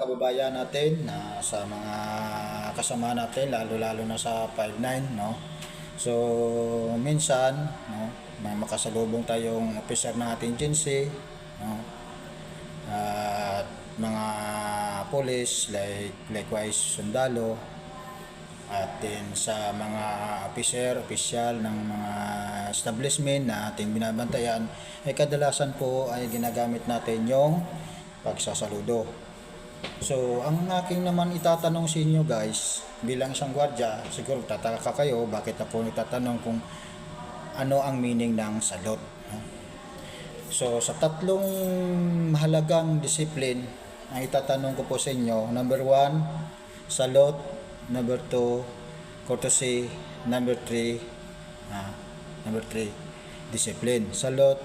kababayan natin, na sa mga kasama natin, lalo-lalo na sa 59, no? So, minsan, no, may makasalubong tayong officer ng ating agency, no? At mga police, likewise sundalo, at din sa mga opisyal ng mga establishment na ating binabantayan, ay kadalasan po ay ginagamit natin yung pagsasaludo. So, ang aking naman itatanong sa inyo guys, bilang isang gwardya, siguro tataka kayo bakit ako itatanong kung ano ang meaning ng salute. So, sa tatlong mahalagang discipline, ang itatanong ko po sa inyo, number 1, salute, number 2, courtesy, number 3, discipline. Salute,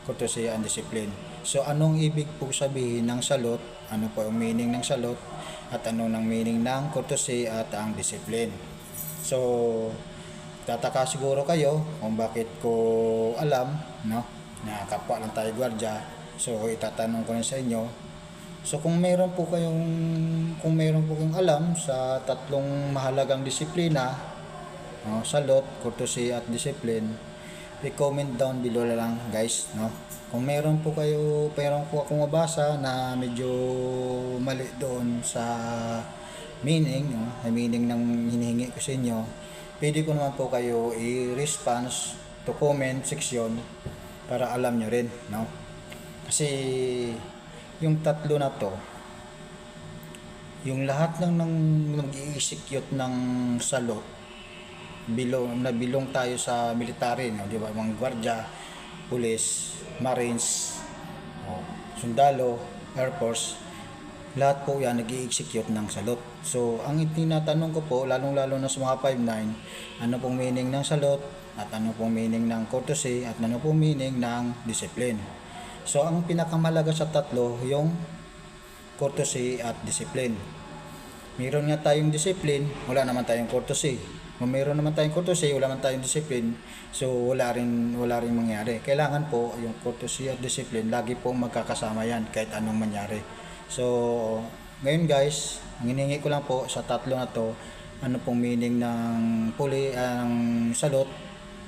courtesy, and discipline. So, anong ibig po sabihin ng salute? Ano po ang meaning ng salute? At ano ng meaning ng courtesy at ang discipline? So, tataka siguro kayo kung bakit ko alam, no? Na kapwa lang tayo gwardya. So, itatanong ko rin sa inyo. So, kung mayroon po kayong alam sa tatlong mahalagang disiplina, no, salute, courtesy at discipline, i-comment down below na lang guys, no? Kung meron po akong mabasa na medyo mali doon sa meaning, no, na meaning ng hinihingi ko sa inyo, pwede ko naman po kayo i-response to comment section para alam nyo rin, no? Kasi yung tatlo na to, yung lahat ng nag-i-execute ng salute, bilong tayo sa military, no? Di ba? Mga gwardya, police, marines, sundalo, air force, lahat po yan nag-i-execute ng salute. So, ang tinatanong ko po, lalong-lalo na sa mga 5-9, ano pong meaning ng salute, at ano pong meaning ng courtesy, at ano pong meaning ng discipline. So, ang pinakamalaga sa tatlo, yung courtesy at discipline. Meron nga tayong discipline, wala naman tayong courtesy. Kung meron naman tayong courtesy, wala naman tayong discipline, so wala rin mangyari. Kailangan po yung courtesy at discipline, lagi pong magkakasama yan kahit anong mangyari. So, ngayon guys, ang hinihingi ko lang po sa tatlo na to, ano pong meaning ng salute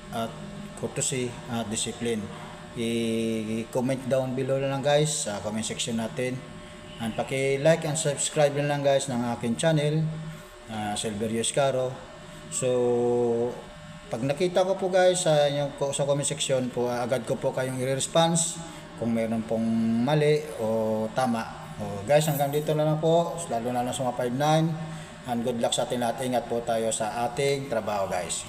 at courtesy at discipline. I-comment down below na lang guys sa comment section natin. And paki-like and subscribe na lang guys ng aking channel, Silverio Escaro. So, pag nakita ko po guys sa comment section po, agad ko po kayong i-response kung meron pong mali o tama. Guys, hanggang dito na lang po, lalo na sa mga 5-9. And good luck sa ating lahat. Ingat po tayo sa ating trabaho guys.